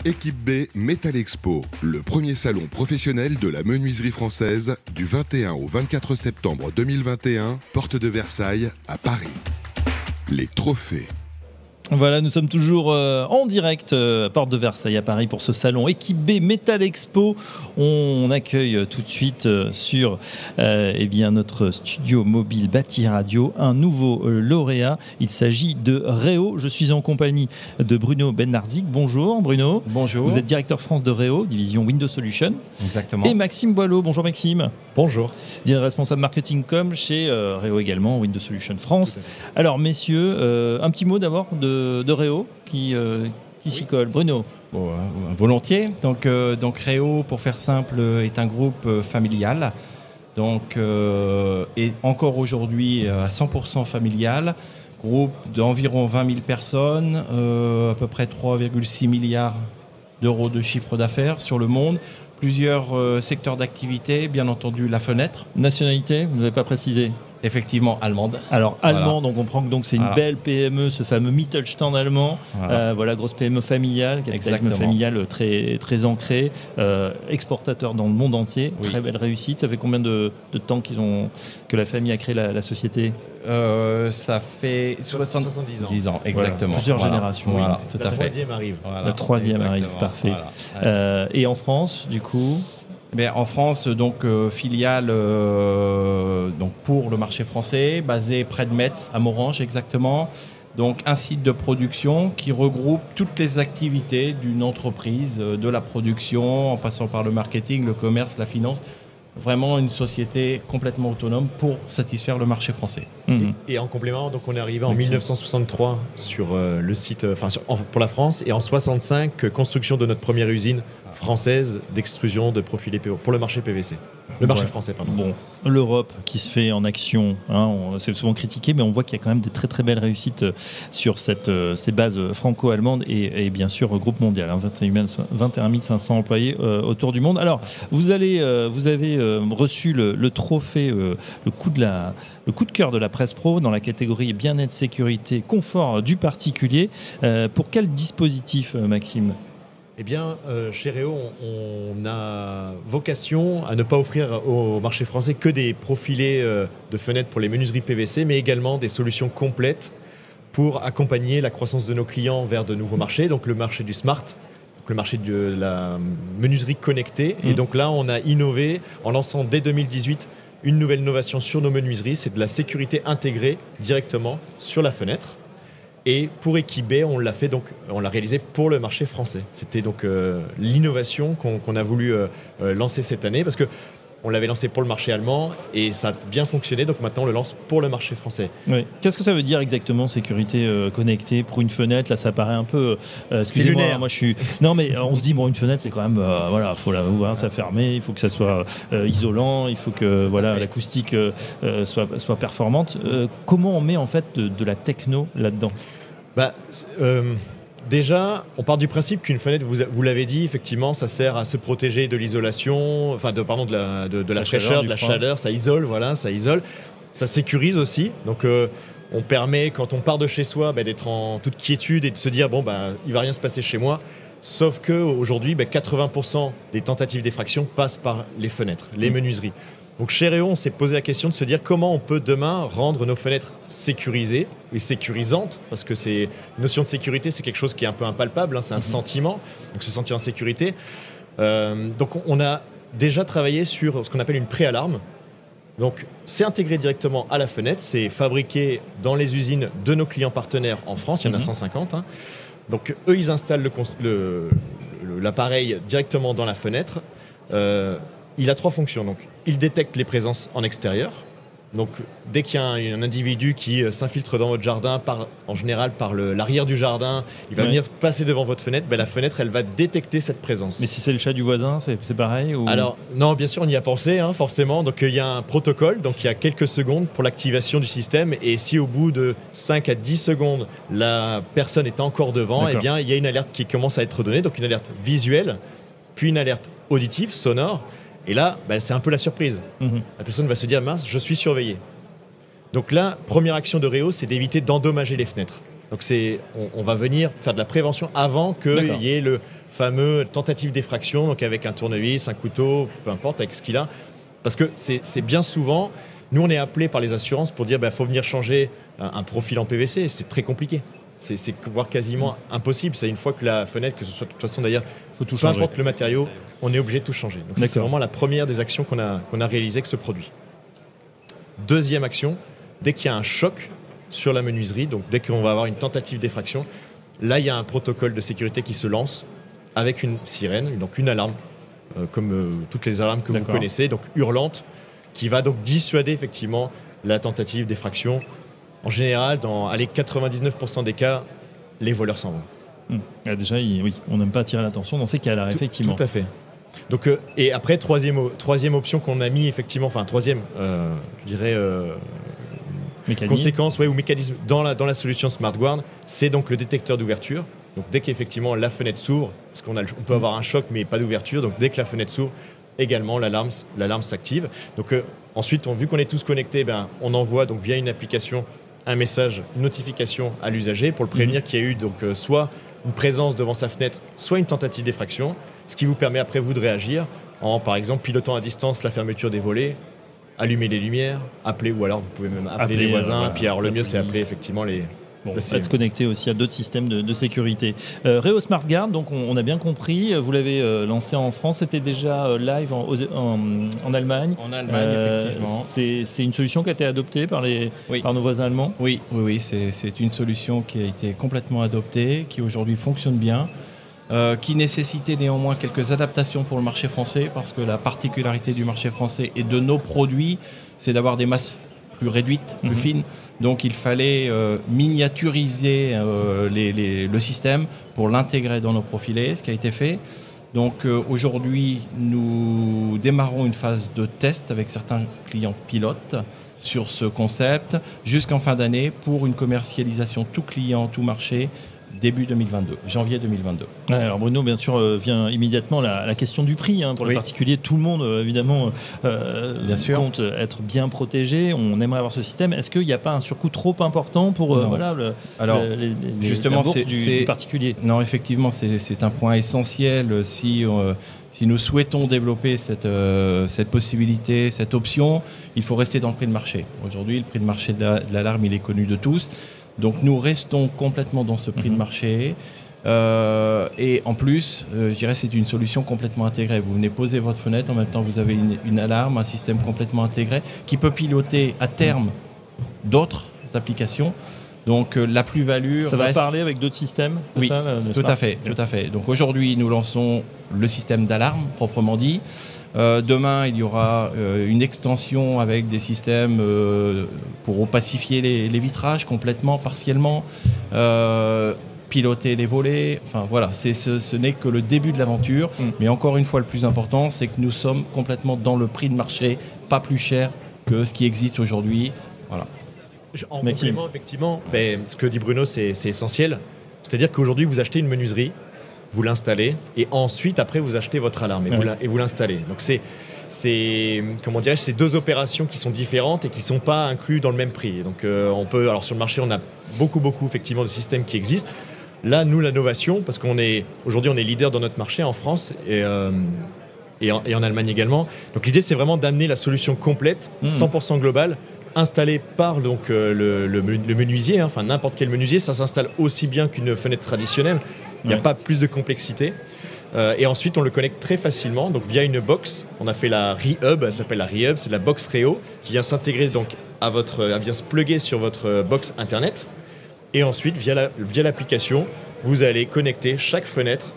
Équipe B Metal Expo, le premier salon professionnel de la menuiserie française du 21 au 24 septembre 2021, porte de Versailles à Paris. Les trophées. Voilà, nous sommes toujours en direct porte de Versailles à Paris pour ce salon Équipe B Metal Expo. On accueille tout de suite sur notre studio mobile Bâti Radio un nouveau lauréat. Il s'agit de Réo. Je suis en compagnie de Bruno Benarzik. Bonjour Bruno. Bonjour. Vous êtes directeur France de Réo, division Windows Solutions. Exactement. Et Maxime Boileau. Bonjour Maxime. Bonjour. Responsable marketing com chez Réo également, Windows Solutions France. Alors messieurs, un petit mot d'abord de Réo qui s'y colle. Bruno. Volontiers. Donc Réo, pour faire simple, est un groupe familial. Et encore aujourd'hui à 100% familial. Groupe d'environ 20 000 personnes, à peu près 3,6 milliards d'euros de chiffre d'affaires sur le monde. Plusieurs secteurs d'activité, bien entendu la fenêtre. Nationalité, vous n'avez pas précisé. Effectivement, allemande. Alors, allemand, donc on comprend que c'est une Voilà. belle PME, ce fameux Mittelstand allemand. Voilà, grosse PME familiale, capitalisme familial très, très ancré, exportateur dans le monde entier. Oui. Très belle réussite. Ça fait combien de temps que la famille a créé la société ? Ça fait 70 ans, exactement. Plusieurs générations. Voilà, Oui. tout à fait. La troisième arrive. Voilà, La troisième arrive, exactement. parfait. Voilà. Et en France, du coup En France, filiale pour le marché français, basée près de Metz, à Morange exactement. Donc un site de production qui regroupe toutes les activités d'une entreprise, de la production, en passant par le marketing, le commerce, la finance. Vraiment une société complètement autonome pour satisfaire le marché français. Et en complément, donc on est arrivé en 1963 sur le site, pour la France, et en 65 construction de notre première usine française d'extrusion de profilés PO pour le marché PVC. Le marché français, pardon. Bon, l'Europe qui se fait en action, c'est souvent critiqué, mais on voit qu'il y a quand même des très très belles réussites sur ces bases franco-allemandes et bien sûr groupe mondial, 21 500 employés autour du monde. Alors, vous avez reçu le trophée, le coup de cœur de la presse pro dans la catégorie bien-être, sécurité, confort du particulier. Pour quel dispositif, Maxime ? Eh bien, chez Réo, on a vocation à ne pas offrir au marché français que des profilés de fenêtres pour les menuiseries PVC, mais également des solutions complètes pour accompagner la croissance de nos clients vers de nouveaux marchés, donc le marché du smart, donc le marché de la menuiserie connectée. Et donc là, on a innové en lançant dès 2018 une nouvelle innovation sur nos menuiseries, c'est de la sécurité intégrée directement sur la fenêtre. Et pour Équipe B, on l'a réalisé pour le marché français. C'était donc l'innovation qu'on a voulu lancer cette année, parce que on l'avait lancé pour le marché allemand et ça a bien fonctionné. Donc maintenant, on le lance pour le marché français. Oui. Qu'est-ce que ça veut dire exactement, sécurité connectée pour une fenêtre ? Là, ça paraît un peu. C'est lunaire. Moi, je suis. Non, mais on se dit une fenêtre, c'est quand même. Faut la ouvrir, ça fermer. Il faut que ça soit isolant. Il faut que l'acoustique soit performante. Comment on met en fait de la techno là-dedans ? Déjà, on part du principe qu'une fenêtre, vous l'avez dit, effectivement, ça sert à se protéger de l'isolation, de la fraîcheur, de la chaleur, ça isole, ça isole. Ça sécurise aussi, donc on permet, quand on part de chez soi, d'être en toute quiétude et de se dire, il va rien se passer chez moi. Sauf qu'aujourd'hui, 80% des tentatives d'effraction passent par les fenêtres, les menuiseries. Donc chez Réo, on s'est posé la question de se dire comment on peut demain rendre nos fenêtres sécurisées et sécurisantes, parce que une notion de sécurité, c'est quelque chose qui est un peu impalpable, c'est un sentiment, donc se sentir en sécurité. Donc on a déjà travaillé sur ce qu'on appelle une pré-alarme. Donc c'est intégré directement à la fenêtre, c'est fabriqué dans les usines de nos clients partenaires en France, il y en a 150. Donc eux, ils installent l'appareil directement dans la fenêtre. Il a 3 fonctions. Donc, il détecte les présences en extérieur. Donc, dès qu'il y a un individu qui s'infiltre dans votre jardin, en général par l'arrière du jardin, il va venir passer devant votre fenêtre, la fenêtre, elle va détecter cette présence. Mais si c'est le chat du voisin, c'est pareil ou... Alors, non, bien sûr, on y a pensé, forcément. Donc, il y a un protocole, donc il y a quelques secondes pour l'activation du système. Et si au bout de 5 à 10 secondes, la personne est encore devant, il y a une alerte qui commence à être donnée. Donc, une alerte visuelle, puis une alerte auditive, sonore. Et là, c'est un peu la surprise. La personne va se dire, mince, je suis surveillé. Donc là, première action de Réo, c'est d'éviter d'endommager les fenêtres. Donc on va venir faire de la prévention avant qu'il y ait le fameux tentative d'effraction, donc avec un tournevis, un couteau, peu importe, avec ce qu'il a. Parce que c'est bien souvent, nous on est appelés par les assurances pour dire faut venir changer un profil en PVC, c'est très compliqué. C'est voire quasiment impossible. C'est une fois que la fenêtre, que ce soit de toute façon d'ailleurs, faut tout peu changer. importe le matériau, on est obligé de tout changer. Donc c'est vraiment la première des actions qu'on a réalisées avec ce produit. Deuxième action, dès qu'il y a un choc sur la menuiserie, donc dès qu'on va avoir une tentative d'effraction, là il y a un protocole de sécurité qui se lance avec une sirène, donc une alarme, comme toutes les alarmes que vous connaissez, donc hurlante, qui va donc dissuader effectivement la tentative d'effraction. En général, dans 99% des cas, les voleurs s'en vont. Déjà, oui, on n'aime pas attirer l'attention dans ces cas-là, effectivement. Tout à fait. Donc, et après, troisième option qu'on a mis, effectivement, enfin, troisième, je dirais, conséquence ou mécanisme dans la solution SmartGuard, c'est donc le détecteur d'ouverture. Donc, dès qu'effectivement la fenêtre s'ouvre, parce on peut avoir un choc, mais pas d'ouverture, donc dès que la fenêtre s'ouvre, également l'alarme s'active. Donc, ensuite, vu qu'on est tous connectés, on envoie donc via une application un message, une notification à l'usager pour le prévenir qu'il y a eu donc soit une présence devant sa fenêtre, soit une tentative d'effraction, ce qui vous permet après vous de réagir en par exemple pilotant à distance la fermeture des volets, allumer les lumières, appeler ou alors vous pouvez même appeler les voisins. Puis alors le mieux c'est appeler effectivement les. Être connecté aussi à d'autres systèmes de sécurité. Reo SmartGuard, donc on a bien compris, vous l'avez lancé en France, c'était déjà live en Allemagne. En Allemagne, effectivement. C'est une solution qui a été adoptée par nos voisins allemands. Oui, c'est une solution qui a été complètement adoptée, qui aujourd'hui fonctionne bien, qui nécessitait néanmoins quelques adaptations pour le marché français, parce que la particularité du marché français et de nos produits, c'est d'avoir des masses plus réduites, plus fines. Donc il fallait miniaturiser le système pour l'intégrer dans nos profilés, ce qui a été fait. Donc aujourd'hui, nous démarrons une phase de test avec certains clients pilotes sur ce concept jusqu'en fin d'année pour une commercialisation tout client, tout marché, début 2022, janvier 2022. Alors Bruno, bien sûr, vient immédiatement la question du prix. Pour les particuliers, tout le monde, évidemment, compte être bien protégé. On aimerait avoir ce système. Est-ce qu'il n'y a pas un surcoût trop important pour justement, du particulier ? Non, effectivement, c'est un point essentiel. Si nous souhaitons développer cette possibilité, cette option, il faut rester dans le prix de marché. Aujourd'hui, le prix de marché de l'alarme, il est connu de tous. Donc nous restons complètement dans ce prix de marché et en plus, je dirais c'est une solution complètement intégrée. Vous venez poser votre fenêtre, en même temps vous avez une alarme, un système complètement intégré qui peut piloter à terme d'autres applications. Donc la plus-value... Ça va parler avec d'autres systèmes, c'est oui, ça, tout à fait. Donc aujourd'hui nous lançons le système d'alarme proprement dit. Demain, il y aura une extension avec des systèmes pour opacifier les vitrages complètement, partiellement, piloter les volets. Enfin voilà, ce n'est que le début de l'aventure. Mais encore une fois, le plus important, c'est que nous sommes complètement dans le prix de marché, pas plus cher que ce qui existe aujourd'hui. Voilà. En complément, effectivement, ce que dit Bruno, c'est essentiel. C'est-à-dire qu'aujourd'hui, vous achetez une menuiserie, vous l'installez et ensuite après vous achetez votre alarme et vous l'installez. Donc c'est comment dirais-je, c'est deux opérations qui sont différentes et qui sont pas inclus dans le même prix. Donc alors sur le marché on a beaucoup effectivement de systèmes qui existent. Là nous l'innovation, parce aujourd'hui on est leader dans notre marché en France et en Allemagne également. Donc l'idée c'est vraiment d'amener la solution complète, 100% globale, installée par donc le menuisier, enfin n'importe quel menuisier. Ça s'installe aussi bien qu'une fenêtre traditionnelle. Il n'y a pas plus de complexité. Et ensuite, on le connecte très facilement, donc via une box. On a fait la ReHub, elle s'appelle la ReHub, c'est la box Reo qui vient s'intégrer donc elle vient se plugger sur votre box internet. Et ensuite, via l'application, vous allez connecter chaque fenêtre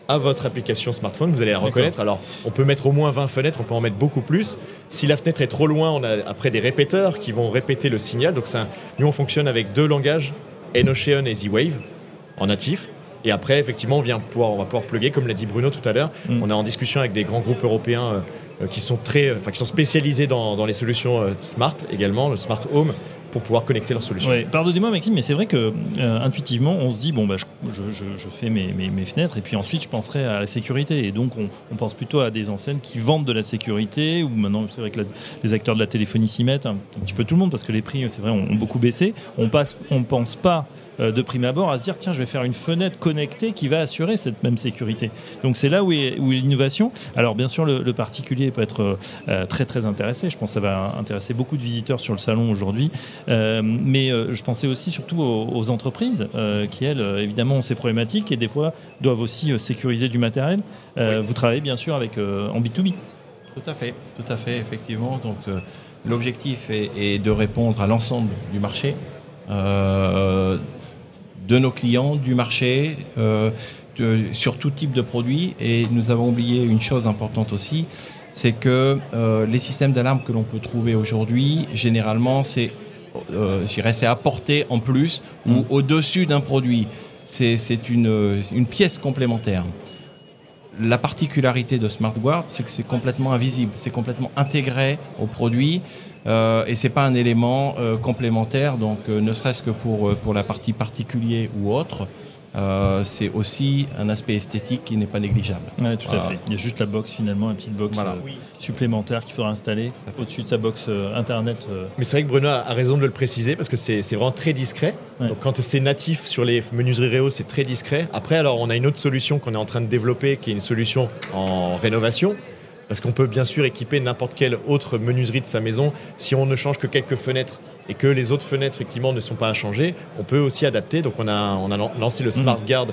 à votre application smartphone. Vous allez la reconnaître. Alors, on peut mettre au moins 20 fenêtres, on peut en mettre beaucoup plus. Si la fenêtre est trop loin, on a après des répéteurs qui vont répéter le signal. Donc, nous, on fonctionne avec deux langages, Enocean et Z-Wave, en natif. Et après, effectivement, on va pouvoir plugger, comme l'a dit Bruno tout à l'heure. On est en discussion avec des grands groupes européens qui sont spécialisés dans les solutions smart également, le smart home, pour pouvoir connecter leurs solutions. Oui, pardonnez-moi Maxime, mais c'est vrai que intuitivement, on se dit je fais mes fenêtres et puis ensuite je penserai à la sécurité. Et donc on pense plutôt à des enseignes qui vendent de la sécurité, ou maintenant c'est vrai que les acteurs de la téléphonie s'y mettent, un petit peu tout le monde, parce que les prix, c'est vrai, ont beaucoup baissé. On pense pas de prime abord à se dire tiens, je vais faire une fenêtre connectée qui va assurer cette même sécurité. Donc c'est là où est l'innovation. Alors bien sûr, le particulier peut être très très intéressé. Je pense que ça va intéresser beaucoup de visiteurs sur le salon aujourd'hui. Mais je pensais aussi surtout aux entreprises qui, elles, évidemment, ont ces problématiques et des fois doivent aussi sécuriser du matériel. Vous travaillez bien sûr avec en B2B. Tout à fait, effectivement. Donc l'objectif est de répondre à l'ensemble du marché, de nos clients, du marché, sur tout type de produits. Et nous avons oublié une chose importante aussi, c'est que les systèmes d'alarme que l'on peut trouver aujourd'hui, généralement, c'est apporté en plus ou au-dessus d'un produit. C'est une pièce complémentaire. La particularité de SmartGuard, c'est que c'est complètement invisible, c'est complètement intégré au produit et c'est pas un élément complémentaire. Donc, ne serait-ce que pour la partie particulier ou autre, c'est aussi un aspect esthétique qui n'est pas négligeable. Oui, tout à fait. Il y a juste la box finalement, une petite box supplémentaire qu'il faudra installer au-dessus de sa box Internet. Mais c'est vrai que Bruno a raison de le préciser parce que c'est vraiment très discret. Ouais. Donc quand c'est natif sur les menuiseries Réo, c'est très discret. Après, alors on a une autre solution qu'on est en train de développer qui est une solution en rénovation. Parce qu'on peut bien sûr équiper n'importe quelle autre menuiserie de sa maison. Si on ne change que quelques fenêtres et que les autres fenêtres effectivement ne sont pas à changer, on peut aussi adapter. Donc on a lancé le SmartGuard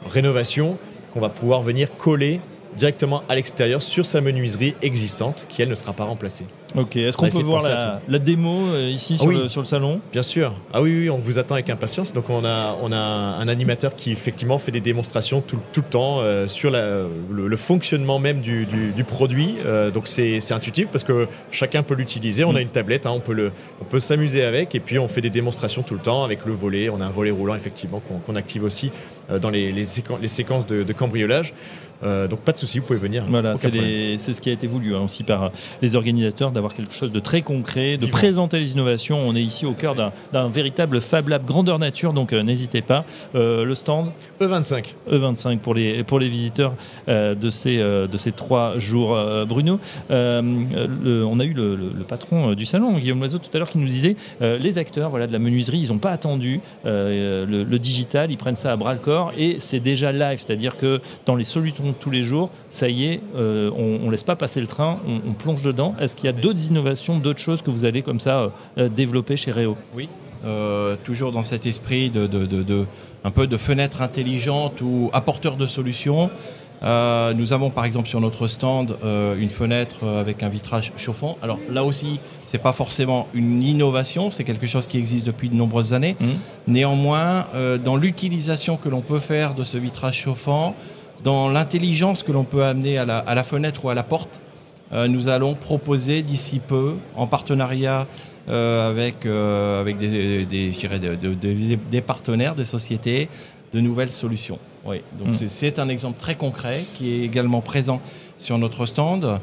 rénovation qu'on va pouvoir venir coller directement à l'extérieur sur sa menuiserie existante qui elle ne sera pas remplacée. Ok, est-ce qu'on peut voir la démo ici sur le salon ? Bien sûr. Ah oui, on vous attend avec impatience. Donc on a un animateur qui effectivement fait des démonstrations tout le temps sur le fonctionnement même du produit. Donc c'est intuitif parce que chacun peut l'utiliser. On a une tablette, on peut s'amuser avec et puis on fait des démonstrations tout le temps avec le volet. On a un volet roulant effectivement qu'on active aussi dans les séquences de cambriolage. Donc pas de souci, vous pouvez venir. Voilà, c'est ce qui a été voulu aussi par les organisateurs d'avoir quelque chose de très concret, de présenter les innovations. On est ici au cœur d'un véritable Fab Lab grandeur nature, donc n'hésitez pas. Le stand E25 pour les visiteurs de ces 3 jours. Bruno, on a eu le patron du salon, Guillaume Loiseau, tout à l'heure qui nous disait les acteurs de la menuiserie, ils n'ont pas attendu le digital, ils prennent ça à bras le corps et c'est déjà live, c'est-à-dire que dans les solutions de tous les jours, ça y est, on laisse pas passer le train, on plonge dedans. Est-ce qu'il y a d'autres innovations, d'autres choses que vous allez comme ça développer chez Réo ? Oui, toujours dans cet esprit un peu de fenêtre intelligente ou apporteur de solutions. Nous avons par exemple sur notre stand une fenêtre avec un vitrage chauffant. Alors là aussi, c'est pas forcément une innovation, c'est quelque chose qui existe depuis de nombreuses années. Néanmoins, dans l'utilisation que l'on peut faire de ce vitrage chauffant, dans l'intelligence que l'on peut amener à la fenêtre ou à la porte, nous allons proposer d'ici peu, en partenariat avec des partenaires, des sociétés, de nouvelles solutions. Oui, donc c'est un exemple très concret qui est également présent sur notre stand.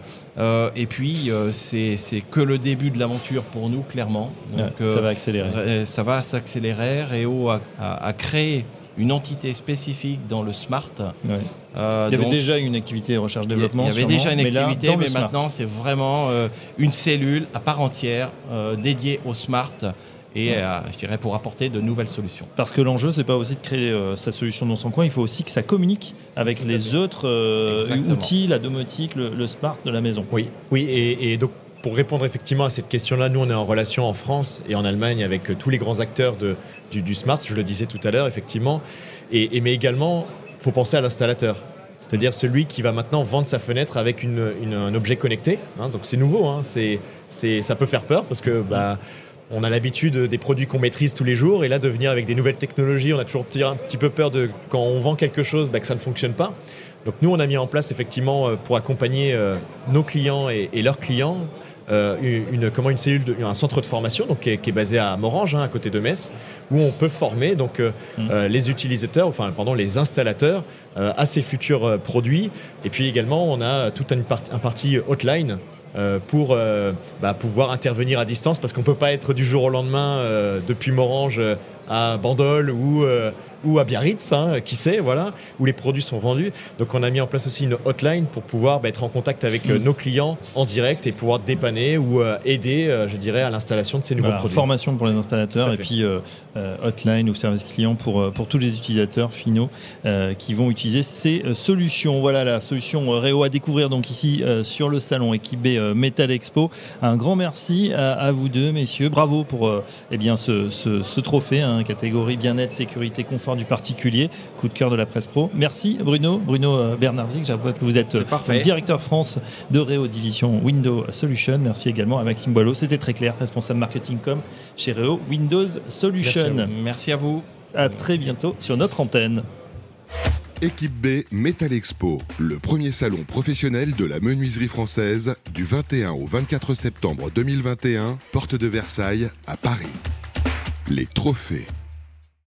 Et puis, c'est que le début de l'aventure pour nous, clairement. Donc, ça va accélérer. Ça va s'accélérer. Réo a créé une entité spécifique dans le Smart. Ouais. Il y avait déjà une activité recherche-développement. Il y avait déjà une activité, mais maintenant c'est vraiment une cellule à part entière dédiée au Smart et je dirais pour apporter de nouvelles solutions. Parce que l'enjeu, c'est pas aussi de créer sa solution dans son coin, il faut aussi que ça communique avec les autres outils, la domotique, le Smart de la maison. Oui, et donc pour répondre effectivement à cette question-là, nous on est en relation en France et en Allemagne avec tous les grands acteurs du Smart, je le disais tout à l'heure effectivement, mais également il faut penser à l'installateur, c'est-à-dire celui qui va maintenant vendre sa fenêtre avec un objet connecté, donc c'est nouveau, ça peut faire peur parce que on a l'habitude des produits qu'on maîtrise tous les jours et là de venir avec des nouvelles technologies, on a toujours un petit peu peur de quand on vend quelque chose que ça ne fonctionne pas. Donc nous on a mis en place effectivement pour accompagner nos clients et leurs clients une cellule, un centre de formation donc, qui est basé à Morange, à côté de Metz, où on peut former donc, les utilisateurs, les installateurs à ces futurs produits. Et puis également, on a toute une partie hotline pour pouvoir intervenir à distance parce qu'on ne peut pas être du jour au lendemain depuis Morange à Bandol ou à Biarritz, hein, qui sait, voilà, où les produits sont vendus. Donc on a mis en place aussi une hotline pour pouvoir être en contact avec nos clients en direct et pouvoir dépanner ou aider, je dirais, à l'installation de ces nouveaux produits. Formation pour les installateurs et puis hotline ou service client pour tous les utilisateurs finaux qui vont utiliser ces solutions. Voilà la solution Réo à découvrir donc ici sur le salon Equip-B Metal Expo. Un grand merci à vous deux, messieurs. Bravo pour ce trophée, hein, catégorie bien-être, sécurité, confort du particulier. Coup de cœur de la presse pro. Merci Bruno Bernardi, je rappelle que vous êtes directeur France de Réo division Windows Solutions. Merci également à Maxime Boileau. C'était très clair, responsable marketing com chez Réo Windows Solutions. Merci à vous. À très bientôt sur notre antenne. Equip-B Metal Expo, le premier salon professionnel de la menuiserie française du 21 au 24 septembre 2021, porte de Versailles à Paris. Les trophées.